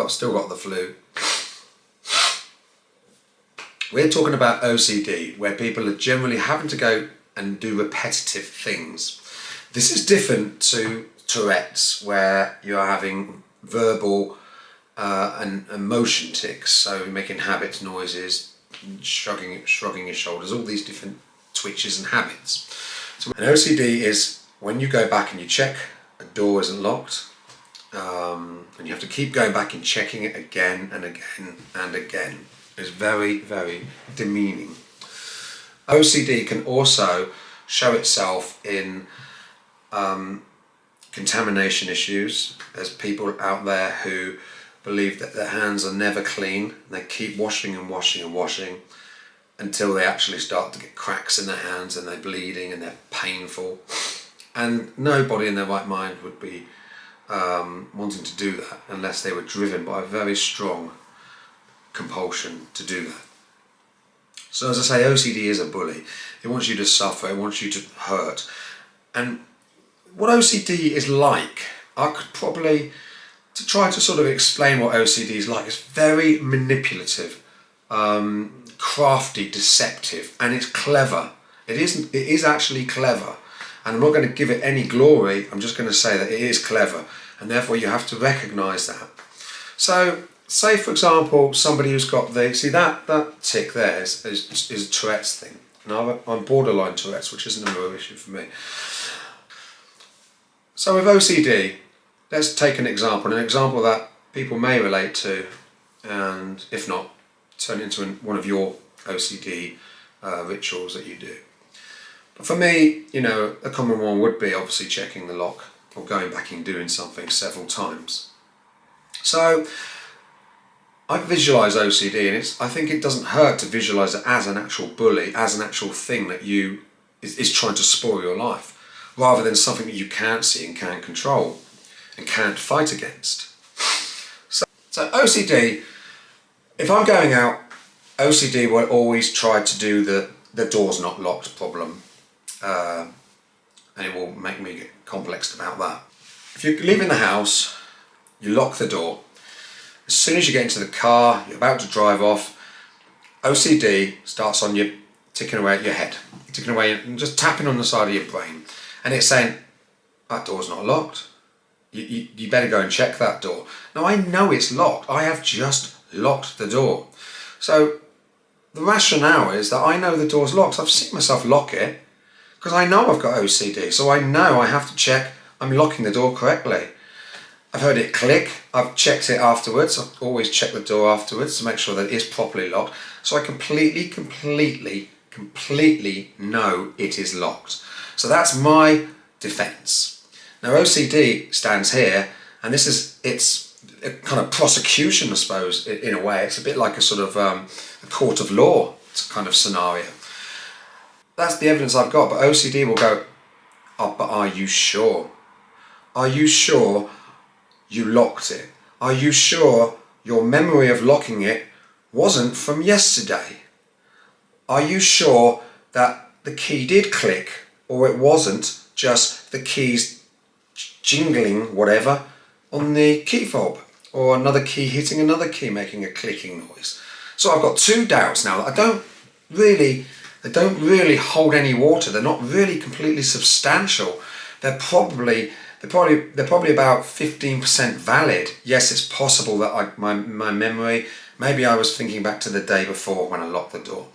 still got the flu. We're talking about OCD, where people are generally having to go and do repetitive things. This is different to Tourette's, where you're having verbal and motion tics, so making habits, noises, shrugging your shoulders, all these different twitches and habits. So an OCD is when you go back and you check a door isn't locked, and you have to keep going back and checking it again and again and again. It's very, very demeaning. OCD can also show itself in contamination issues. There's people out there who believe that their hands are never clean. They keep washing and washing and washing until they actually start to get cracks in their hands and they're bleeding and they're painful. And nobody in their right mind would be wanting to do that unless they were driven by a very strong compulsion to do that. So as I say, OCD is a bully. It wants you to suffer, it wants you to hurt. And what OCD is like, I could probably, to try to sort of explain what OCD is like, it's very manipulative, crafty, deceptive, and it's clever. It is actually clever. And I'm not going to give it any glory, I'm just going to say that it is clever, and therefore you have to recognise that. So, say for example, somebody who's got that tic there is a Tourette's thing. Now I'm borderline Tourette's, which isn't a real issue for me. So with OCD, let's take an example that people may relate to, and if not, turn it into one of your OCD rituals that you do. But for me, a common one would be obviously checking the lock or going back and doing something several times. So I visualise OCD, and I think it doesn't hurt to visualise it as an actual bully, as an actual thing that is trying to spoil your life, rather than something that you can't see and can't control and can't fight against. So OCD, if I'm going out, OCD will always try to do the door's not locked problem, and it will make me get complexed about that. If you're leaving the house, you lock the door. As soon as you get into the car, you're about to drive off, OCD starts on you, ticking away at your head, ticking away and just tapping on the side of your brain. And it's saying, that door's not locked. You better go and check that door. Now I know it's locked. I have just locked the door. So the rationale is that I know the door's locked. So I've seen myself lock it because I know I've got OCD. So I know I have to check I'm locking the door correctly. I've heard it click, I've checked it afterwards, I always check the door afterwards to make sure that it is properly locked. So I completely know it is locked. So that's my defence. Now OCD stands here, and it's a kind of prosecution, I suppose, in a way. It's a bit like a sort of a court of law kind of scenario. That's the evidence I've got, but OCD will go, oh, but are you sure? Are you sure you locked it? Are you sure your memory of locking it wasn't from yesterday? Are you sure that the key did click, or it wasn't just the keys jingling whatever on the key fob, or another key hitting another key making a clicking noise? So I've got two doubts now that they don't really hold any water. They're not really completely substantial. They're probably about 15% valid. Yes, it's possible that my memory, maybe I was thinking back to the day before when I locked the door.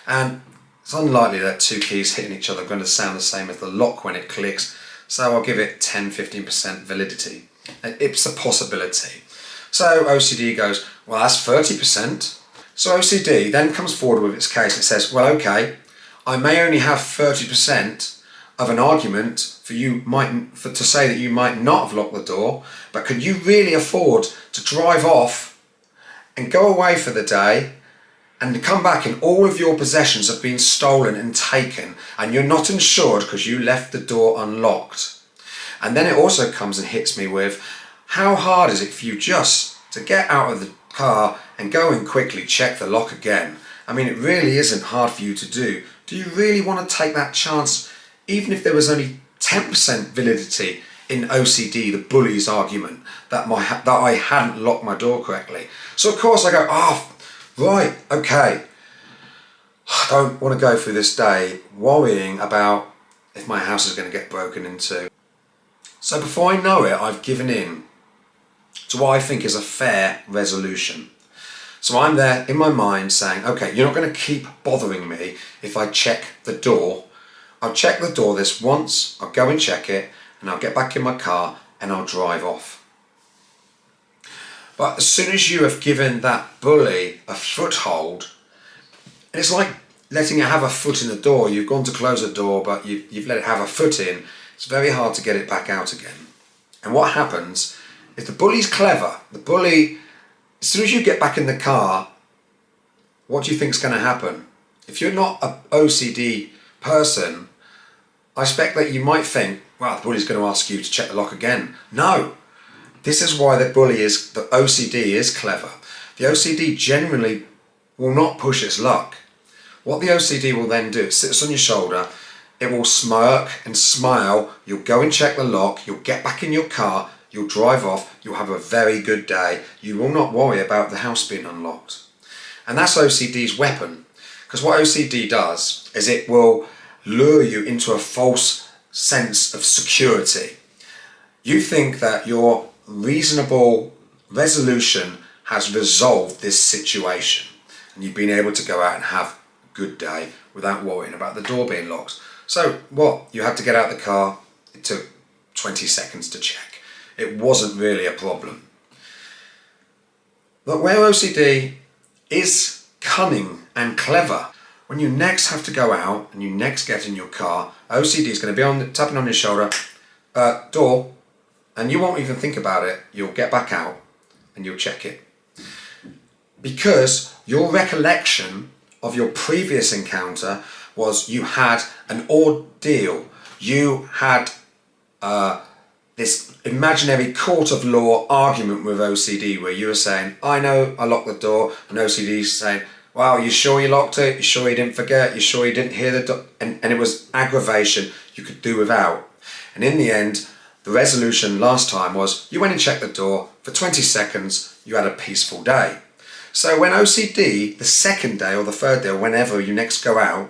And it's unlikely that two keys hitting each other are going to sound the same as the lock when it clicks. So I'll give it 10-15% validity. It's a possibility. So OCD goes, well, that's 30%. So OCD then comes forward with its case. It says, well, okay, I may only have 30% of an argument to say that you might not have locked the door, but could you really afford to drive off and go away for the day and come back and all of your possessions have been stolen and taken and you're not insured because you left the door unlocked? And then it also comes and hits me with, how hard is it for you just to get out of the car and go and quickly check the lock again? I mean, it really isn't hard for you to do. Do you really want to take that chance, even if there was only 10% validity in OCD, the bully's argument that I hadn't locked my door correctly. So of course I go, right, okay. I don't want to go through this day worrying about if my house is going to get broken into. So before I know it, I've given in to what I think is a fair resolution. So I'm there in my mind saying, okay, you're not going to keep bothering me if I check the door. I'll check the door this once, I'll go and check it, and I'll get back in my car and I'll drive off. But as soon as you have given that bully a foothold, and it's like letting it have a foot in the door. You've gone to close the door, but you've let it have a foot in. It's very hard to get it back out again. And what happens is the bully's clever. The bully, as soon as you get back in the car, what do you think is going to happen? If you're not an OCD person, I expect that you might think, well, the bully's going to ask you to check the lock again. No. This is why the OCD is clever. The OCD generally will not push its luck. What the OCD will then do, it sits on your shoulder, it will smirk and smile, you'll go and check the lock, you'll get back in your car, you'll drive off, you'll have a very good day, you will not worry about the house being unlocked. And that's OCD's weapon, because what OCD does is it will lure you into a false sense of security. You think that your reasonable resolution has resolved this situation and you've been able to go out and have a good day without worrying about the door being locked. So what? You had to get out of the car, it took 20 seconds to check. It wasn't really a problem. But where OCD is cunning and clever, when you next have to go out and you next get in your car, OCD is going to be tapping on your shoulder, door, and you won't even think about it. You'll get back out and you'll check it. Because your recollection of your previous encounter was you had an ordeal. You had this imaginary court of law argument with OCD where you were saying, I know I locked the door, and OCD is saying, wow, you sure you locked it? You sure you didn't forget? You sure you didn't hear the door? And it was aggravation you could do without. And in the end, the resolution last time was you went and checked the door for 20 seconds, you had a peaceful day. So when OCD, the second day or the third day or whenever you next go out,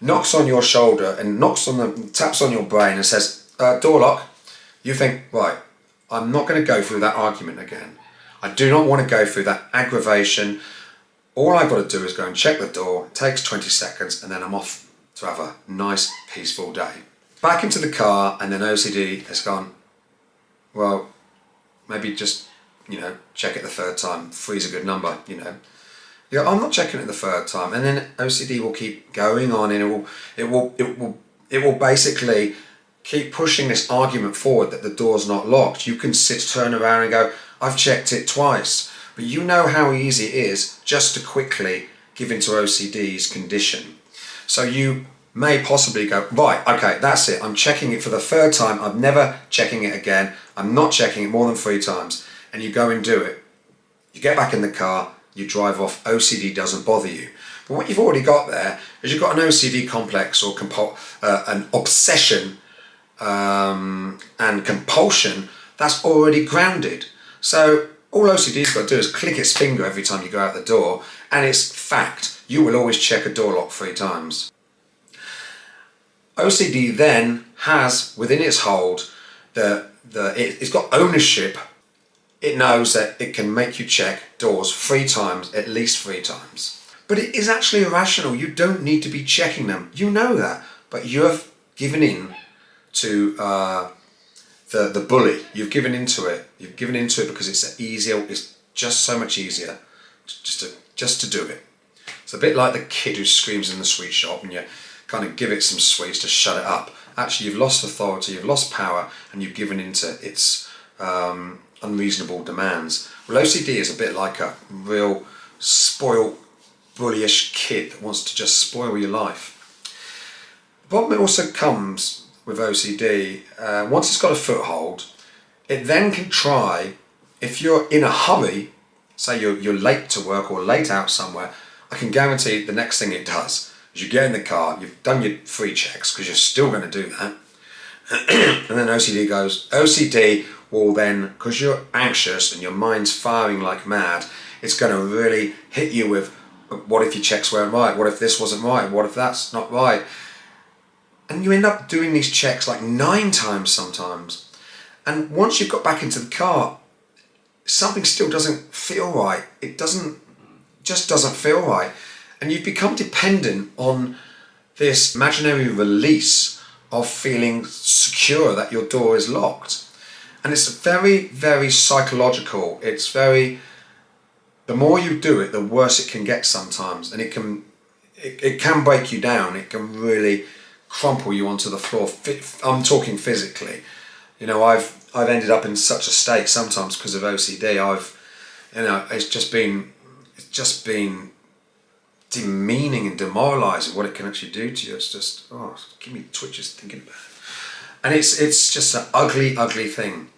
knocks on your shoulder and taps on your brain and says, door lock, you think, right, I'm not going to go through that argument again. I do not want to go through that aggravation. All I've got to do is go and check the door. It takes 20 seconds and then I'm off to have a nice, peaceful day. Back into the car, and then OCD has gone, well, maybe just, check it the third time. 3 is a good number, You go, I'm not checking it the third time. And then OCD will keep going on, and it will basically keep pushing this argument forward that the door's not locked. You can turn around and go, I've checked it twice. But you know how easy it is just to quickly give into OCD's condition. So you may possibly go, right, okay, that's it. I'm checking it for the third time. I'm never checking it again. I'm not checking it more than 3 times. And you go and do it. You get back in the car, you drive off, OCD doesn't bother you. But what you've already got there is you've got an OCD complex or an obsession and compulsion that's already grounded. So all OCD's got to do is click its finger every time you go out the door, and it's fact. You will always check a door lock 3 times. OCD then has within its hold it's got ownership. It knows that it can make you check doors 3 times, at least 3 times. But it is actually irrational. You don't need to be checking them. You know that. But you have given in to the bully. You've given into it. You've given into it because it's easier. It's just so much easier just to do it. It's a bit like the kid who screams in the sweet shop and you kind of give it some sweets to shut it up. Actually, you've lost authority, you've lost power, and you've given into its unreasonable demands. Well, OCD is a bit like a real spoiled, bullyish kid that wants to just spoil your life. The problem also comes with OCD, once it's got a foothold, it then can try, if you're in a hurry, say you're late to work or late out somewhere, I can guarantee the next thing it does is you get in the car, you've done your 3 checks because you're still going to do that, And then OCD will then, because you're anxious and your mind's firing like mad, it's going to really hit you with, what if your checks weren't right? What if this wasn't right? What if that's not right? And you end up doing these checks like 9 times sometimes. And once you've got back into the car, something still doesn't feel right. It just doesn't feel right. And you've become dependent on this imaginary release of feeling secure that your door is locked. And it's very, very psychological. The more you do it, the worse it can get sometimes. And it can break you down. It can really crumple you onto the floor. I'm talking physically. You know, I've ended up in such a state sometimes because of OCD. It's just been demeaning and demoralising what it can actually do to you. It's just, give me twitches thinking about it. And it's just an ugly, ugly thing.